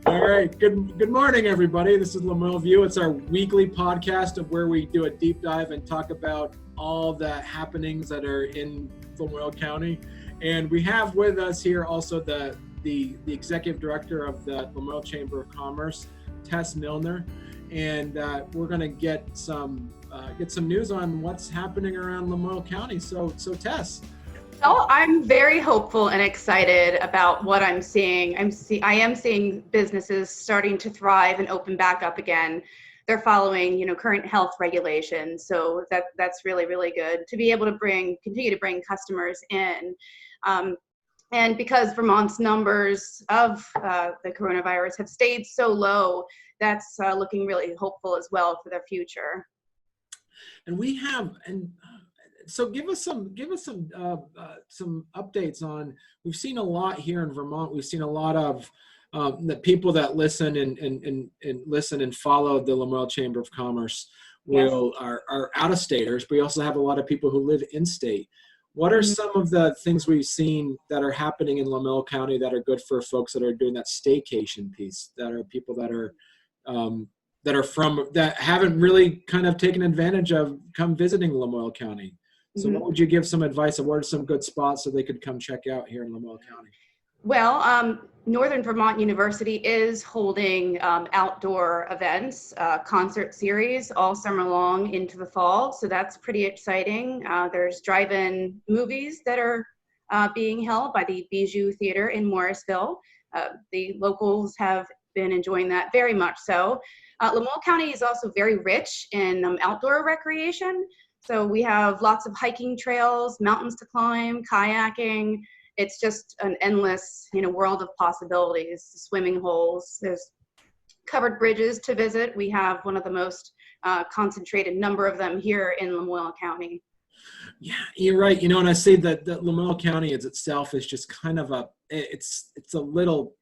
All right. Good morning, everybody. This is Lamoille View. It's our weekly podcast of where we do a deep dive and talk about all the happenings that are in Lamoille County. And we have with us here also the executive director of the Lamoille Chamber of Commerce, Tess Milner. And we're going to get some news on what's happening around Lamoille County. So Tess. Oh, I'm very hopeful and excited about what I'm seeing. I am seeing businesses starting to thrive and open back up again. They're following, current health regulations. So that's really, really good to be able to continue to bring customers in. And because Vermont's numbers of the coronavirus have stayed so low, that's looking really hopeful as well for the future. So give us some updates on. We've seen a lot here in Vermont. We've seen a lot of the people that listen and listen and follow the Lamoille Chamber of Commerce are out of staters. But we also have a lot of people who live in state. What are some of the things we've seen that are happening in Lamoille County that are good for folks that are doing that staycation piece? That are people that haven't really kind of taken advantage of come visiting Lamoille County. So what would you give some advice of what are some good spots so they could come check out here in Lamoille County? Well, Northern Vermont University is holding outdoor events, concert series all summer long into the fall. So that's pretty exciting. There's drive-in movies that are being held by the Bijou Theater in Morrisville. The locals have been enjoying that very much so. Lamoille County is also very rich in outdoor recreation. So we have lots of hiking trails, mountains to climb, kayaking. It's just an endless, world of possibilities. Swimming holes. There's covered bridges to visit. We have one of the most concentrated number of them here in Lamoille County. Yeah, you're right. And I say that Lamoille County itself is just kind of it's a little.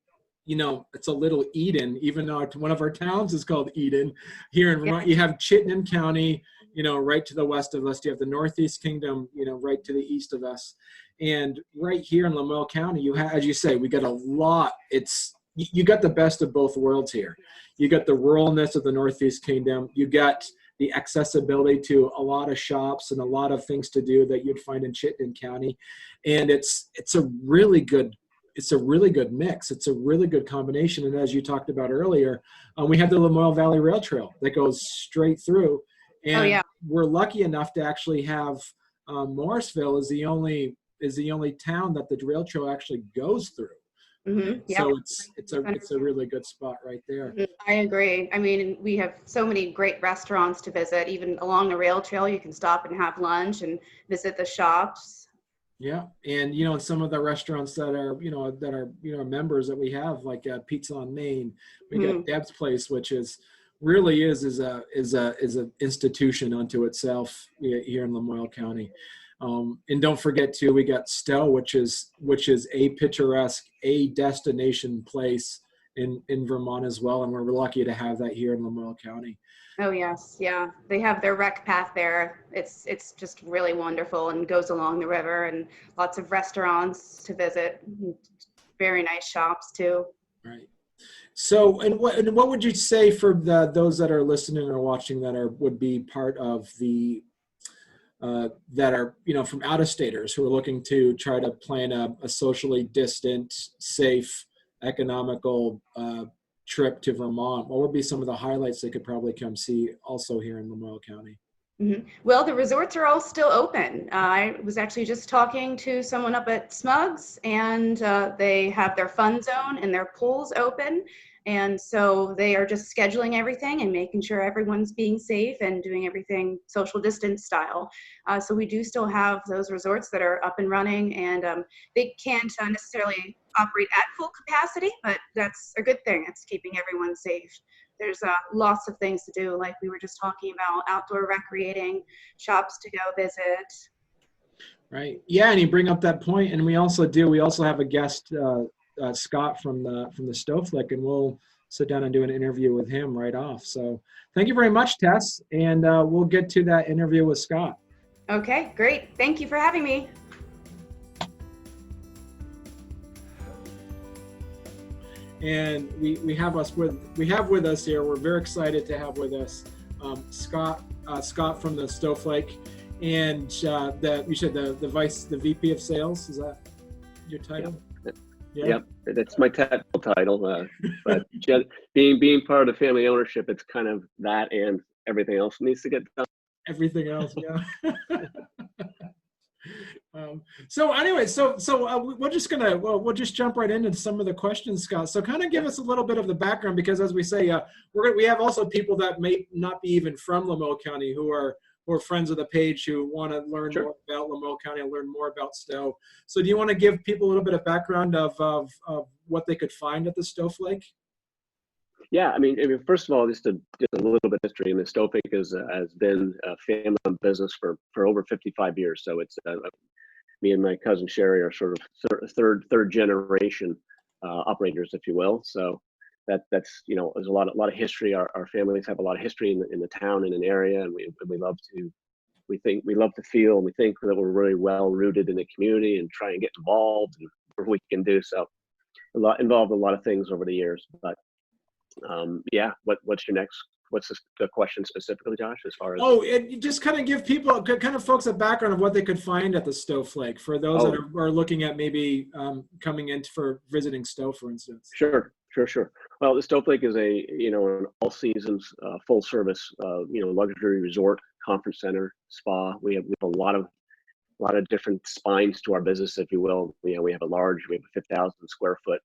It's a little Eden, even though one of our towns is called Eden. Here in Vermont, you have Chittenden County, right to the west of us. You have the Northeast Kingdom, right to the east of us. And right here in Lamoille County, you have, as you say, we got a lot. You got the best of both worlds here. You got the ruralness of the Northeast Kingdom. You got the accessibility to a lot of shops and a lot of things to do that you'd find in Chittenden County. And it's a really good mix. It's a really good combination. And as you talked about earlier, we have the Lamoille Valley Rail Trail that goes straight through. And we're lucky enough to actually have Morrisville is the only town that the rail trail actually goes through. Mm-hmm. Yep. So it's a really good spot right there. I agree. I mean, we have so many great restaurants to visit. Even along the rail trail, you can stop and have lunch and visit the shops. Yeah, and some of the restaurants that are members that we have, like Pizza on Main, we got Deb's Place, which is an institution unto itself here in Lamoille County. And don't forget too, we got Stowe, which is a picturesque, a destination place in Vermont as well, and we're lucky to have that here in Lamoille County. Oh yes, yeah. They have their rec path there. It's just really wonderful and goes along the river, and lots of restaurants to visit. Very nice shops too. Right. So, and what would you say for those that are listening or watching that would be part of the that are from out-of-staters who are looking to try to plan a socially distant, safe, economical trip to Vermont? What would be some of the highlights they could probably come see also here in Lamoille County? Mm-hmm. Well, the resorts are all still open. I was actually just talking to someone up at Smugs, and they have their fun zone and their pools open. And so they are just scheduling everything and making sure everyone's being safe and doing everything social distance style. So we do still have those resorts that are up and running, and they can't necessarily operate at full capacity, but that's a good thing. It's keeping everyone safe. There's lots of things to do, like we were just talking about, outdoor recreating, shops to go visit. Right. Yeah, and you bring up that point, and we also have a guest, Scott from the Stoweflake, and we'll sit down and do an interview with him right off. So thank you very much, Tess, and we'll get to that interview with Scott. Okay, great. Thank you for having me. and we have with us here. We're very excited to have with us Scott from the Stoweflake, and the VP of Sales. Is that your title? Yeah. Yep, that's my technical title. But being part of the family ownership, it's kind of that and everything else needs to get done. Everything else, yeah. So anyway, we'll just jump right into some of the questions, Scott. So kind of give us a little bit of the background, because as we say, we have also people that may not be even from Lamoille County who are friends of the page who want to learn more about Lamoille County and learn more about Stowe. So do you want to give people a little bit of background of what they could find at the Stoweflake? Yeah, I mean, first of all, just a little bit of history. I mean, Stoweflake has been a family-owned business for over 55 years. So it's me and my cousin Sherry are sort of third generation operators, if you will. So that's there's a lot of history. Our families have a lot of history in the town and an area, and we love to feel, and we think that we're really well rooted in the community and try and get involved and whatever we can do. So involved in a lot of things over the years, but. What's the question specifically, Josh, as far as? And just kind of give people, kind of folks, a background of what they could find at the Stoweflake for those that are looking at maybe coming in for visiting Stowe, for instance. Sure. Well, the Stoweflake is an all seasons, full service, luxury resort, conference center, spa. We have a lot of different spines to our business, if you will. We have a 5,000 square foot,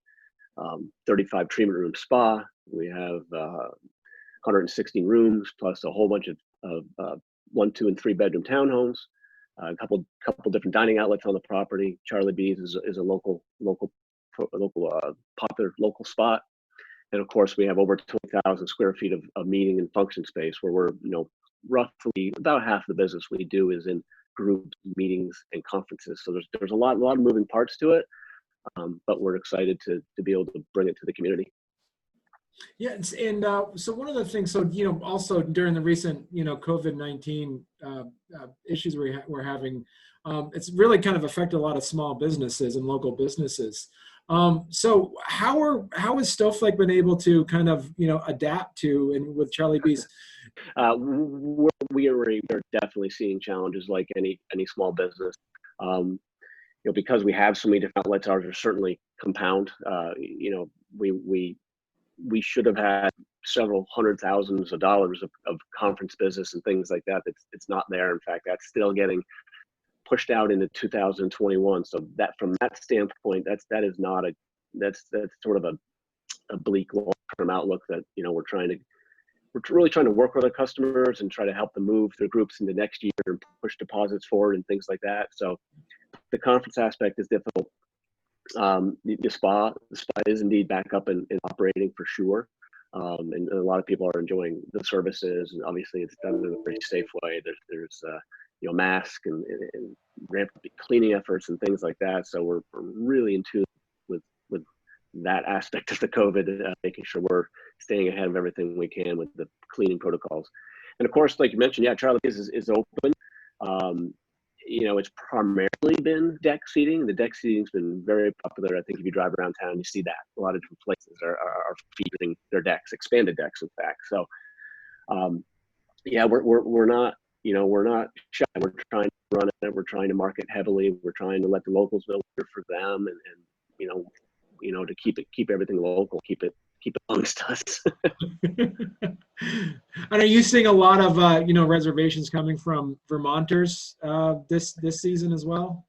35 treatment room spa. We have 116 rooms plus a whole bunch of 1, 2, and 3 bedroom townhomes. A couple different dining outlets on the property. Charlie B's is a local popular local spot, and of course we have over 20,000 square feet of meeting and function space, where we're roughly about half the business we do is in group meetings and conferences. So there's a lot of moving parts to it. But we're excited to be able to bring it to the community. Yeah, and so one of the things, also during the recent, COVID-19 issues we're having, it's really kind of affected a lot of small businesses and local businesses. So how has Stoweflake been able to kind of, adapt to, and with Charlie B's? We are definitely seeing challenges like any small business. Because we have so many different outlets, ours are certainly compound. We should have had several hundred thousands of dollars of conference business and things like that. It's not there. In fact, that's still getting pushed out into 2021. So that, from that standpoint, that's sort of a bleak long-term outlook that we're really trying to work with our customers and try to help them move their groups into next year and push deposits forward and things like that. So the conference aspect is difficult. The spa is indeed back up and operating for sure. And a lot of people are enjoying the services, and obviously it's done in a very safe way. There's mask and ramp cleaning efforts and things like that. So we're really in tune with that aspect of the COVID, making sure we're staying ahead of everything we can with the cleaning protocols. And of course, like you mentioned, Charlie is open. It's primarily been deck seating. The deck seating's been very popular. I think if you drive around town, you see that a lot of different places are featuring their decks, expanded decks, in fact. So, we're not shy. We're trying to run it. We're trying to market heavily. We're trying to let the locals know we're for them, and to keep everything local, keep it amongst us. And are you seeing a lot of reservations coming from Vermonters this season as well?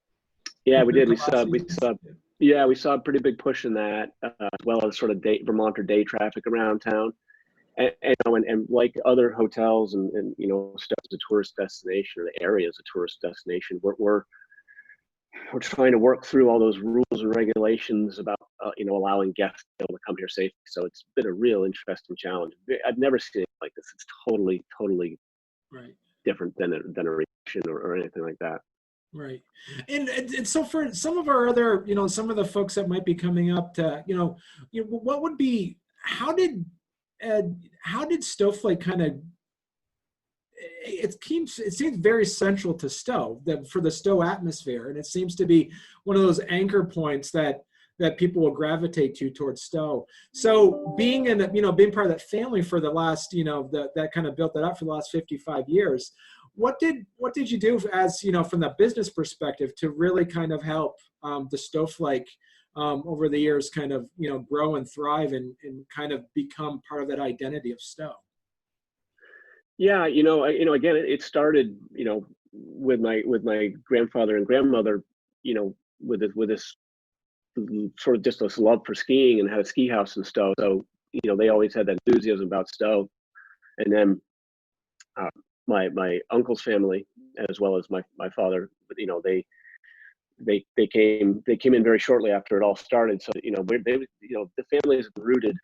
Yeah, we did. We saw a pretty big push in that, as well as sort of Vermonter day traffic around town. And like other hotels and stuff as a tourist destination, or the area as a tourist destination, we're trying to work through all those rules and regulations about allowing guests to be able to come here safely. So it's been a real interesting challenge. I've never seen it like this. It's totally right. different than a reaction or anything like that. Right. And so for some of our other, some of the folks that might be coming up to, what would be, how did Stoweflake kind of, it seems very central to Stowe, for the Stowe atmosphere, and it seems to be one of those anchor points that that people will gravitate to towards Stowe. So being in, being part of that family for the last, that kind of built that up for the last 55 years. What did you do as, from the business perspective to really kind of help the Stoweflake over the years kind of, grow and thrive and kind of become part of that identity of Stowe? Yeah, again, it started, with my grandfather and grandmother, with this sort of just this love for skiing, and had a ski house in Stowe. So, they always had that enthusiasm about Stowe. And then my uncle's family, as well as my father, they came in very shortly after it all started. So, the family is rooted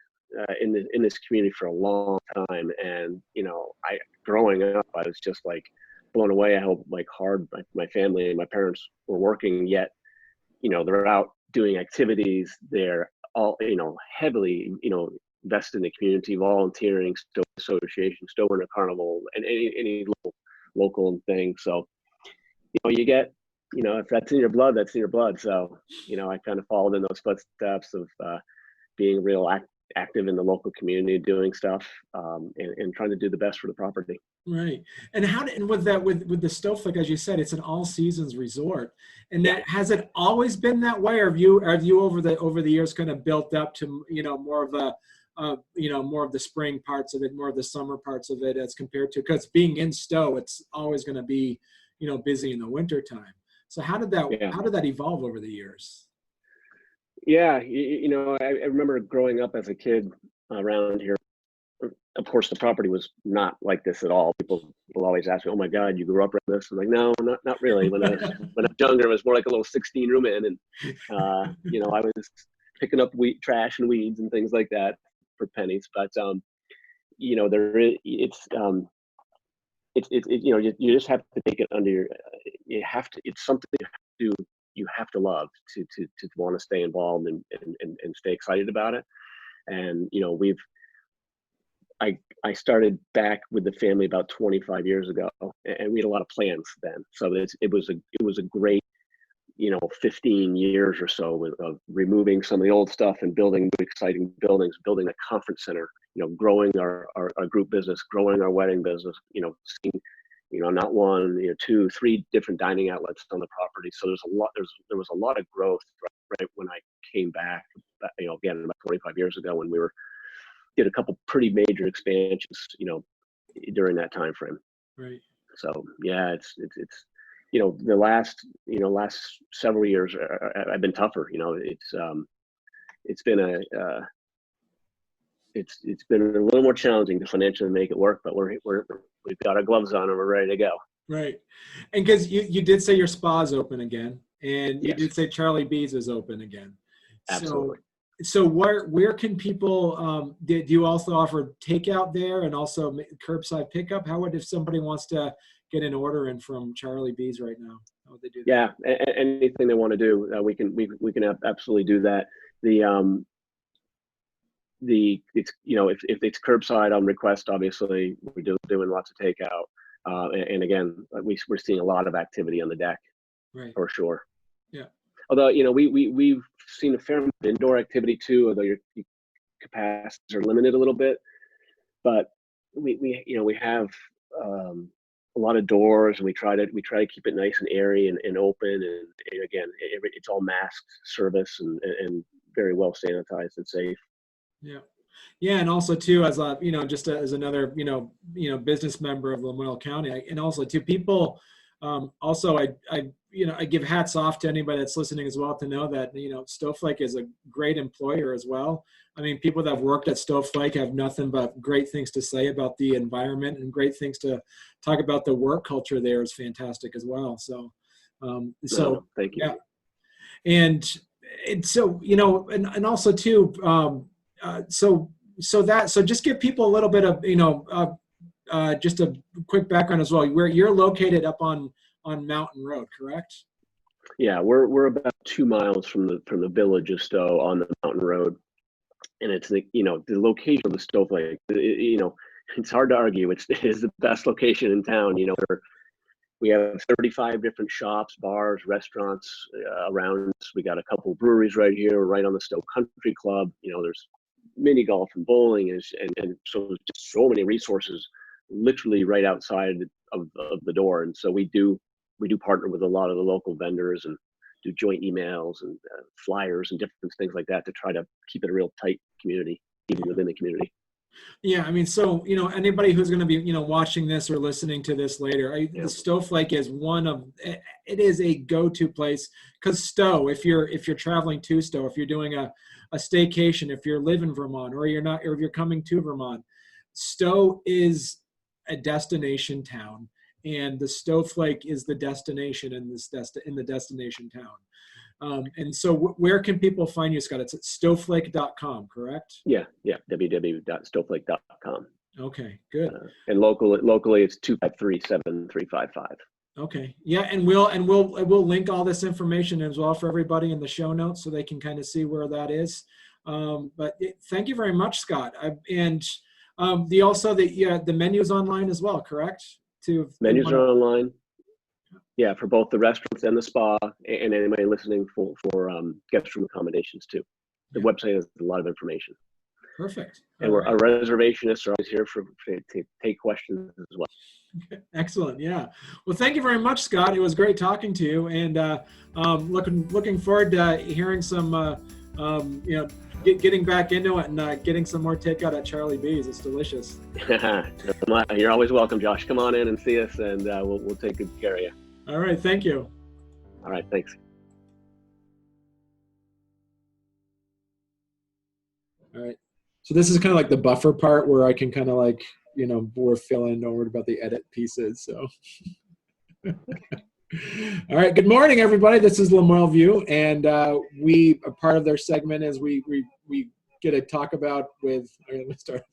in this community for a long time. And, growing up, I was just like blown away how like hard my family and my parents were working, yet, they're out doing activities. They're all, heavily, invested in the community, volunteering, Stowe Association, Stowe Winter Carnival, and any local thing. So, you get, if that's in your blood, that's in your blood. So, I kind of followed in those footsteps of being real active in the local community, doing stuff, and trying to do the best for the property. Right. And with the Stoweflake, as you said, it's an all seasons resort. And that, has it always been that way? Or have you over the years kind of built up to, more of more of the spring parts of it, more of the summer parts of it, as compared to, because being in Stowe, it's always going to be, busy in the winter time. So how did that evolve over the years? Yeah. I remember growing up as a kid around here. Of course, the property was not like this at all. People always ask me, "Oh my God, you grew up around this?" I'm like, "No, not really." When I was younger, it was more like a little 16-room inn, and I was picking up trash and weeds and things like that for pennies. But there is you just have to take it under your. You have to. It's something you have to love to want to stay involved and stay excited about it. And I started back with the family about 25 years ago, and we had a lot of plans then. So it was a great, 15 years or so of removing some of the old stuff and building new exciting buildings, building a conference center, growing our group business, growing our wedding business, seeing, not one, two, three different dining outlets on the property. So there was a lot of growth right when I came back, again, about 25 years ago, when we did a couple pretty major expansions, during that time frame. Right. So yeah, it's the last several years have been tougher. It's been it's been a little more challenging to financially make it work, but we've got our gloves on and we're ready to go. Right. And because you did say your spa's open again, and you Yes. did say Charlie B's is open again. Absolutely. So where can people, do you also offer takeout there and also curbside pickup? If somebody wants to get an order in from Charlie B's right now, how would they do that? Yeah, anything they want to do, we can absolutely do that. It's if it's curbside on request, obviously we're doing lots of takeout, and again, we're seeing a lot of activity on the deck, Right. for sure. Yeah. Although we've seen a fair amount of indoor activity too, although your capacities are limited a little bit, but we have a lot of doors, and we try to keep it nice and airy and open, and again, it's all masked service and very well sanitized and safe. Yeah. Yeah. And also too, as just as another, business member of Lamoille County, and also to people, also I give hats off to anybody that's listening as well, to know that, Stoweflake is a great employer as well. I mean, people that have worked at Stoweflake have nothing but great things to say about the environment, and great things to talk about. The work culture there is fantastic as well. So, Thank you. Yeah. And so, and also too, so just give people a little bit of, just a quick background as well. Where you're located up on Mountain Road, correct? Yeah, we're about 2 miles from the village of Stowe on the Mountain Road, and it's the location of the Stoweflake. It's hard to argue. It is the best location in town. We have 35 different shops, bars, restaurants around us. We got a couple breweries right here, right on the Stowe Country Club. There's mini golf and bowling, and so there's just so many resources literally right outside of the door. And so we do partner with a lot of the local vendors and do joint emails and flyers and different things like that to try to keep it a real tight community, even within the community. Yeah, I mean, so anybody who's going to be watching this or listening to this later, the Stoweflake is it is a go-to place, because Stowe, if you're traveling to Stowe, if you're doing a staycation, if you live in Vermont or you're not, or if you're coming to Vermont, Stowe is a destination town, and the Stoweflake is the destination in the destination town. And so where can people find you, Scott? It's at stoweflake.com, correct? Yeah, www.stoweflake.com. Okay, good. And locally it's 253-7355. Okay, yeah, and we'll link all this information as well for everybody in the show notes, so they can kind of see where that is. But thank you very much, Scott. The menus online as well, correct? Menus are online. Yeah, for both the restaurants and the spa, and anybody listening for guest room accommodations too. The website has a lot of information. Perfect. And our reservationists are always here to take questions as well. Excellent. Yeah. Well, thank you very much, Scott. It was great talking to you, and looking forward to hearing some, getting back into it and getting some more takeout at Charlie B's. It's delicious. You're always welcome, Josh. Come on in and see us, and we'll take good care of you. All right. Thank you. All right. Thanks. All right. So this is kind of like the buffer part where I can kind of we're filling, don't worry about the edit pieces. So, all right. Good morning, everybody. This is Lamoille View, and a part of their segment is we get to talk about with. Let me start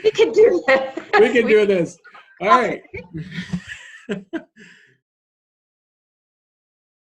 We can do this. We can do this. All right.